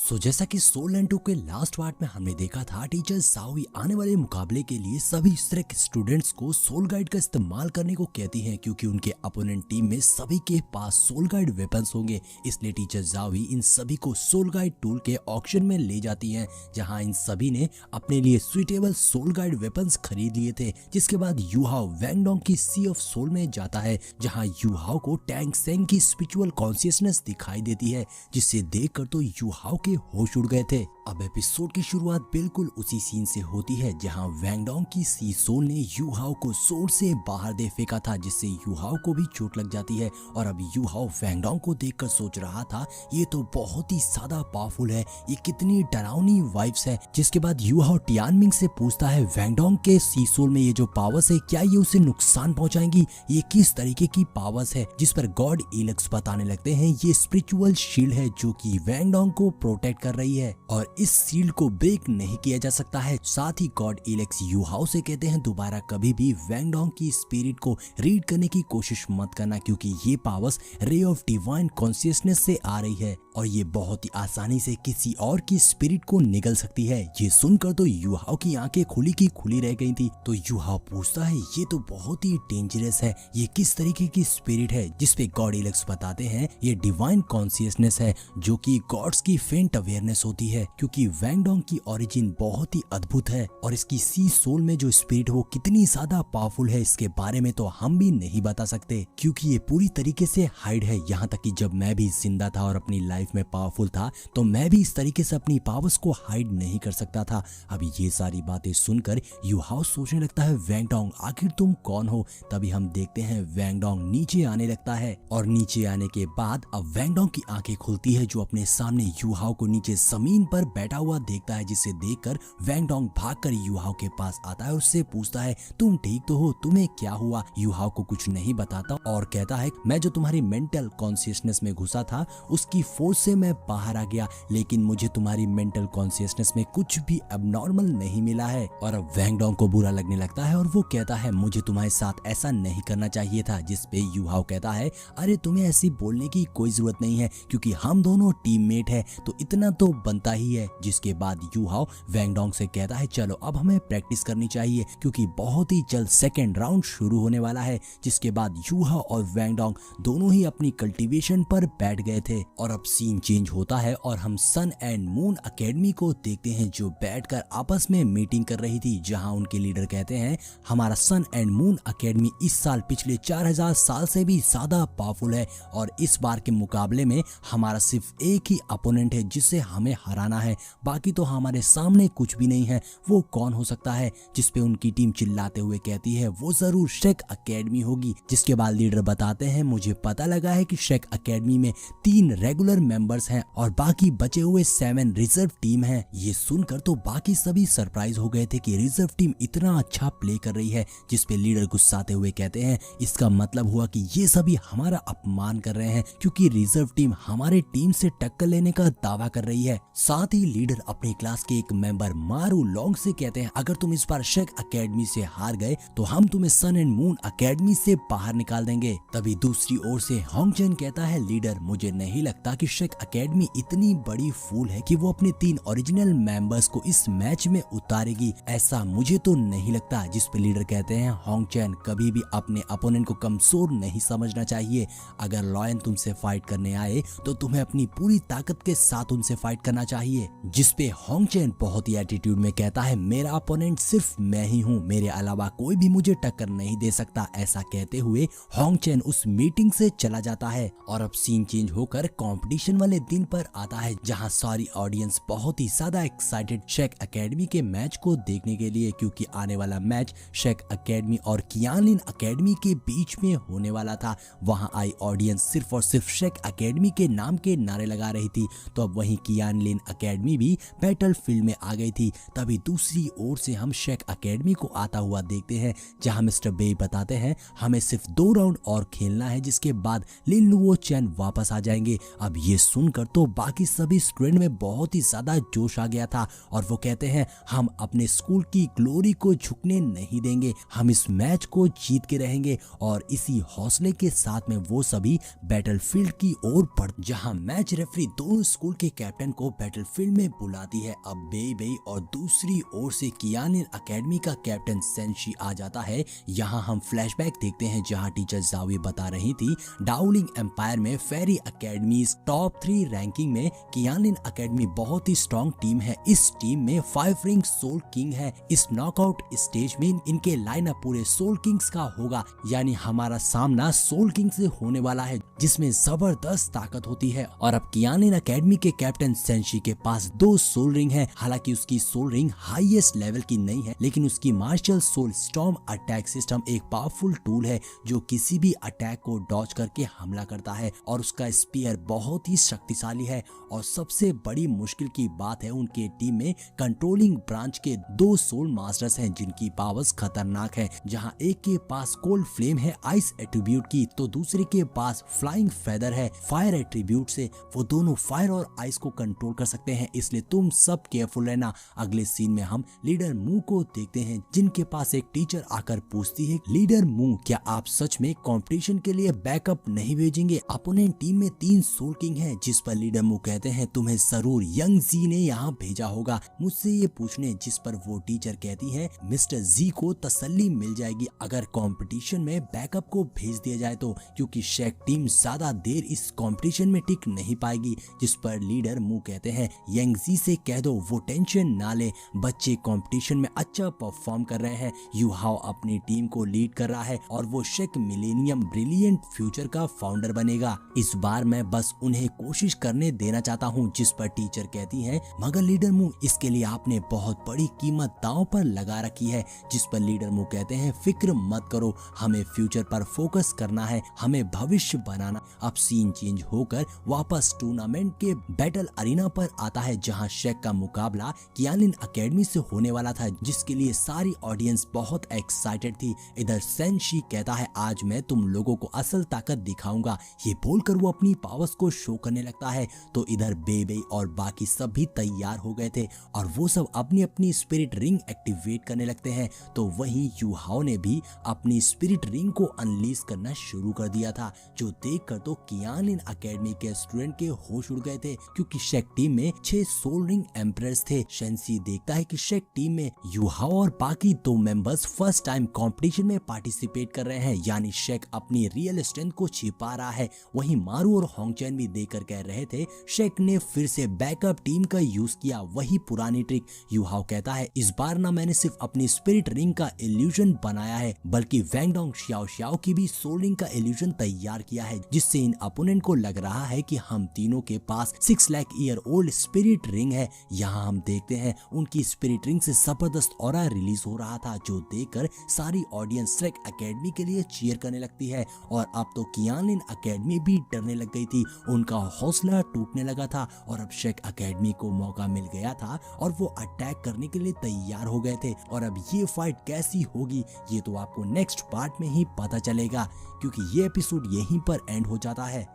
जैसा कि soul and 2 के लास्ट पार्ट में हमने देखा था, टीचर सावी आने वाले मुकाबले के लिए सभी स्ट्रिक स्टूडेंट्स को सोल गाइड का इस्तेमाल करने को कहती हैं, क्योंकि उनके अपोनेंट टीम में सभी के पास सोल गाइड वेपन्स होंगे। इसलिए टीचर जावी इन सभी को सोल गाइड टूल के ऑक्शन में ले जाती हैं, जहां इन सभी ने अपने लिए सुइटेबल सोल गाइड वेपन्स खरीद लिए थे। जिसके बाद यूहाओ वैंगडोंग की सी ऑफ सोल में जाता है, जहां यूहाओ को टैंग सेंग की स्पिरिचुअल कॉन्शियसनेस दिखाई देती है, जिससे देखकर तो यूहाओ के होश उड़ गए थे। अब एपिसोड की शुरुआत बिल्कुल उसी सीन से होती है जहां वैंगडोंग की सी सोल ने यूहाओ को सोर्ड से बाहर दे फेंका था, जिससे यूहाओ को भी चोट लग जाती है। और अब यूहाओ वैंगडोंग को देखकर सोच रहा था, ये तो बहुत ही ज्यादा पावरफुल है, ये कितनी डरावनी वाइब्स है। जिसके बाद यूहाओ टियानमिंग से पूछता है, वैंगडोंग के सी सोल में ये जो पावर्स है, क्या ये उसे नुकसान पहुंचाएंगी? ये किस तरीके की पावर्स है? जिस पर गॉड इलेक्स बताने लगते हैं, ये स्पिरिचुअल शील्ड है जो कि वैंगडोंग को प्रोटेक्ट कर रही है और इस शील्ड को ब्रेक नहीं किया जा सकता है। साथ ही गॉड इलेक्स यूहाओ से कहते हैं, दोबारा कभी भी वैंगडोंग की स्पिरिट को रीड करने की कोशिश मत करना, क्योंकि ये powers ray of divine consciousness से आ रही है और ये बहुत ही आसानी से किसी और की स्पिरिट को निगल सकती है। ये सुनकर तो यूहाओ की आंखें खुली की खुली रह गई थी। तो यूहाओ पूछता है, ये तो बहुत ही डेंजरस है, ये किस तरीके की स्पिरिट है? जिसपे गॉड इलेक्स बताते हैं, ये डिवाइन कॉन्शियसनेस है, जो कि गॉड्स की फेंट अवेयरनेस होती है, क्योंकि वैंगडोंग की ओरिजिन बहुत ही अद्भुत है और इसकी सी सोल में जो स्पिरिट वो कितनी ज्यादा पावरफुल है, इसके बारे में तो हम भी नहीं बता सकते, क्योंकि ये पूरी तरीके से हाइड है। यहाँ तक कि जब मैं भी जिंदा था और अपनी लाइफ में पावरफुल था, तो मैं भी इस तरीके से अपनी पावर्स को हाइड नहीं कर सकता था। अभी ये सारी बातें सुनकर यूहाओ सोचने लगता है, वैंगडोंग आखिर तुम कौन हो? तभी हम देखते हैं वैंगडोंग नीचे आने लगता है और नीचे आने के बाद अब वैंगडोंग की आंखें खुलती है, जो अपने सामने यूहाओ को नीचे जमीन पर बैठा हुआ देखता है, जिसे देखकर वैंगडोंग भागकर यूहाओ के पास आता है और उससे पूछता है, तुम ठीक तो हो? तुम्हें क्या हुआ? यूहाओ को कुछ नहीं बताता और कहता है, मैं जो तुम्हारी मेंटल कॉन्शियसनेस में घुसा था, उसकी फोर्स से मैं बाहर आ गया, लेकिन मुझे तुम्हारी मेंटल कॉन्शियसनेस में कुछ भी अबनॉर्मल नहीं मिला है। और अब वैंगडोंग को बुरा लगने लगता है और वो कहता है, मुझे तुम्हारे साथ ऐसा नहीं करना चाहिए था। जिसपे यूहाओ कहता है, अरे तुम्हें ऐसी बोलने की कोई जरूरत नहीं है, क्योंकि हम दोनों टीममेट हैं, तो इतना तो बनता ही है। जिसके बाद यूहाओ वैंगडोंग से कहता है, चलो अब हमें प्रैक्टिस करनी चाहिए, क्योंकि बहुत ही जल्द सेकेंड राउंड शुरू होने वाला है। जिसके बाद यूहाओ और वैंगडोंग दोनों ही अपनी कल्टीवेशन पर बैठ गए थे और अब सीन चेंज होता है और हम सन एंड मून एकेडमी को देखते हैं, जो बैठकर आपस में मीटिंग कर रही थी, जहां उनके लीडर कहते हैं, हमारा सन एंड मून एकेडमी इस साल पिछले 4000 साल से भी ज्यादा पावरफुल है और इस बार के मुकाबले में हमारा सिर्फ एक ही अपोनेंट है जिसे हमें हराना है, बाकी तो हमारे सामने कुछ भी नहीं है। वो कौन हो सकता है? जिसपे उनकी टीम चिल्लाते हुए कहती है, वो जरूर शेक एकेडमी होगी। जिसके बाद लीडर बताते हैं, मुझे पता लगा है कि शेक एकेडमी में 3 रेगुलर मेंबर्स हैं और बाकी बचे हुए 7 रिजर्व टीम हैं। ये सुनकर तो बाकी सभी सरप्राइज हो गए थे कि रिजर्व टीम इतना अच्छा प्ले कर रही है। जिसपे लीडर गुस्साते हुए कहते हैं, इसका मतलब हुआ कि ये सभी हमारा अपमान कर रहे हैं, क्योंकि रिजर्व टीम हमारे टीम से टक्कर लेने का दावा कर रही है। साथ ही लीडर अपने क्लास के एक मेंबर मारू लोंग से कहते हैं, अगर तुम इस बार शेक एकेडमी से हार गए तो हम तुम्हें सन एंड मून एकेडमी से बाहर निकाल देंगे। तभी दूसरी ओर से होंगचन कहता है, लीडर मुझे नहीं लगता कि शेक एकेडमी इतनी बड़ी फूल है कि वो अपने 3 ओरिजिनल मेंबर्स को इस मैच में उतारेगी, ऐसा मुझे तो नहीं लगता। जिस पे लीडर कहते हैं, होंगचन कभी भी अपने अपोनेंट को कमजोर नहीं समझना चाहिए। अगर लॉयन तुमसे फाइट करने आए तो तुम्हें अपनी पूरी ताकत के साथ उनसे फाइट करना चाहिए। जिसपे होंगचन बहुत ही एटीट्यूड में कहता है, मेरा अपोनेंट सिर्फ मैं ही हूँ, मेरे अलावा कोई भी मुझे टक्कर नहीं दे सकता। ऐसा कहते हुए होंगचन उस मीटिंग से चला जाता है और अब सीन चेंज होकर कंपटीशन वाले दिन पर आता है, जहां सारी ऑडियंस बहुत ही ज्यादा एक्साइटेड शेक एकेडमी के मैच को देखने के लिए, क्योंकि आने वाला मैच शेक एकेडमी और कियानलिन एकेडमी के बीच में होने वाला था। वहां आई ऑडियंस सिर्फ और सिर्फ शेक एकेडमी के नाम के नारे लगा रही थी, तो अब वहीं कियानलिन एकेडमी भी बैटल फील्ड में आ गई थी। तभी दूसरी ओर से हम शेक एकेडमी को आता हुआ देखते हैं, जहां मिस्टर बे बताते हैं, हमें सिर्फ 2 राउंड और खेलना है, जिसके बाद लिन लुओ चैन वापस आ जाएंगे। अब ये सुनकर तो बाकी सभी स्टूडेंट में बहुत ही ज्यादा जोश आ गया था और वो कहते हैं, हम अपने स्कूल की ग्लोरी को झुकने नहीं देंगे, हम इस मैच को जीत के रहेंगे। और इसी हौसले के साथ में वो सभी बैटल फील्ड की ओर बढ़, जहां मैच रेफरी दोनों स्कूल के कैप्टन को बैटलफील्ड में बुलाती है। अब बेई और दूसरी ओर से कियानिन एकेडमी का कैप्टन सेंशी आ जाता है। यहाँ हम फ्लैशबैक देखते हैं जहाँ टीचर ज़ावी बता रही थी डाउलिंग एम्पायर में फेरी एकेडमी टॉप 3 रैंकिंग में कियानिन एकेडमी बहुत ही स्ट्रॉन्ग टीम है। इस टीम में 5 रिंग सोल किंग है। इस नॉकआउट स्टेज में इनके लाइनअप पूरे सोल किंग्स का होगा, यानी हमारा सामना सोल किंग से होने वाला है जिसमें जबरदस्त ताकत होती है। और अब कियानिन एकेडमी के कैप्टन सेंशी के पास 2 सोल रिंग है। हालांकि उसकी सोल रिंग हाईएस्ट लेवल की नहीं है, लेकिन उसकी martial soul storm attack system एक पावरफुल टूल है जो किसी भी अटैक को डॉज करके हमला करता है। और उसका स्पीयर बहुत ही शक्तिशाली है। और सबसे बड़ी मुश्किल की बात है उनके टीम में कंट्रोलिंग ब्रांच के 2 सोल मास्टर्स हैं जिनकी पावर्स खतरनाक है। जहां एक के पास कोल्ड फ्लेम है आइस एट्रीब्यूट की, तो दूसरे के पास फ्लाइंग फेदर है फायर एट्रीब्यूट से। वो दोनों फायर और आइस को कंट्रोल कर सकते हैं, इसलिए तुम सब केयरफुल रहना। अगले सीन में हम लीडर मू को देखते हैं जिनके पास एक टीचर आकर पूछती है, लीडर मू क्या आप सच में कंपटीशन के लिए बैकअप नहीं भेजेंगे? अपोनेंट टीम में 3 सोल किंग हैं। जिस पर लीडर मू कहते हैं तुम्हें जरूर यंग जी ने यहाँ भेजा होगा मुझसे ये पूछने, जिस पर वो टीचर कहती है मिस्टर जी को तसल्ली मिल जाएगी अगर कंपटीशन में बैकअप को भेज दिया जाए तो, क्योंकि शेक टीम ज्यादा देर इस कंपटीशन में टिक नहीं पाएगी। जिस पर लीडर मू कहते हैं यंग जी से कह दो वो टेंशन ना ले, बच्चे कंपटीशन में अच्छा परफॉर्म कर रहे हैं। यू हाउ अपनी टीम को लीड कर रहा है और वो शेक मिलेनियम ब्रिलियंट फ्यूचर का फाउंडर बनेगा। इस बार मैं बस उन्हें कोशिश करने देना चाहता हूँ। जिस पर टीचर कहती है मगर लीडर मू इसके लिए आपने बहुत बड़ी कीमत दांव पर लगा रखी है। जिस पर लीडर मू कहते हैं फिक्र मत करो, हमें फ्यूचर पर फोकस करना है, हमें भविष्य बनाना। अब सीन चेंज होकर वापस टूर्नामेंट के बैटल अरीना पर आता है जहां शेक का मुकाबला कियानिन एकेडमी से होने वाला था, जिसके लिए सारी ऑडियंस बहुत एक्साइटेड थी। इधर सेंशी कहता है आज मैं तुम लोगों को असल ताकत दिखाऊंगा। ये बोलकर वो अपनी पावर्स को शो करने लगता है। तो इधर बेबे और बाकी सब भी तैयार हो गए थे और वो सब अपनी अपनी स्पिरिट रिंग एक्टिवेट करने लगते हैं। तो वहीं यूहाओ ने भी अपनी स्पिरिट रिंग को अनलीज करना शुरू कर दिया था, जो देखकर तो कियानिन एकेडमी के स्टूडेंट के होश उड़ गए थे, क्योंकि शेक टीम में 6 सोल रिंग एम्परर्स थे। शेंसी देखता है कि शेक टीम में यूहाओ और बाकी 2 मेंबर्स फर्स्ट टाइम कंपटीशन में पार्टिसिपेट कर रहे हैं, यानी शेक अपनी रियल स्ट्रेंथ को छिपा रहा है। वहीं मारू और होंगचैन भी देखकर कह रहे थे शेक ने फिर से बैकअप टीम का यूज किया, वही पुरानी ट्रिक। यूहाओ कहता है इस बार ना मैंने सिर्फ अपनी स्पिरिट रिंग का इल्यूजन बनाया है, बल्कि वैंगडोंग श्याओ श्याओ की भी सोल रिंग का इल्यूजन तैयार किया है, जिससे इन अपोनेंट को लग रहा है कि हम तीनों के पास 6 lakh year old spirit ring है। यहाँ हम देखते हैं उनकी स्पिरिट रिंग से जबरदस्त ऑरा रिलीज हो रहा था, जो देखकर सारी ऑडियंस शेक एकेडमी के लिए चीयर करने लगती है। और अब तो कियानिन एकेडमी भी डरने लग गई थी, उनका हौसला टूटने लगा था और अब शेक एकेडमी को मौका मिल गया था और वो अटैक करने के लिए तैयार हो गए थे। और अब ये फाइट कैसी होगी ये तो आपको नेक्स्ट पार्ट में ही पता चलेगा, क्योंकि ये एपिसोड यहीं पर एंड हो जाता है।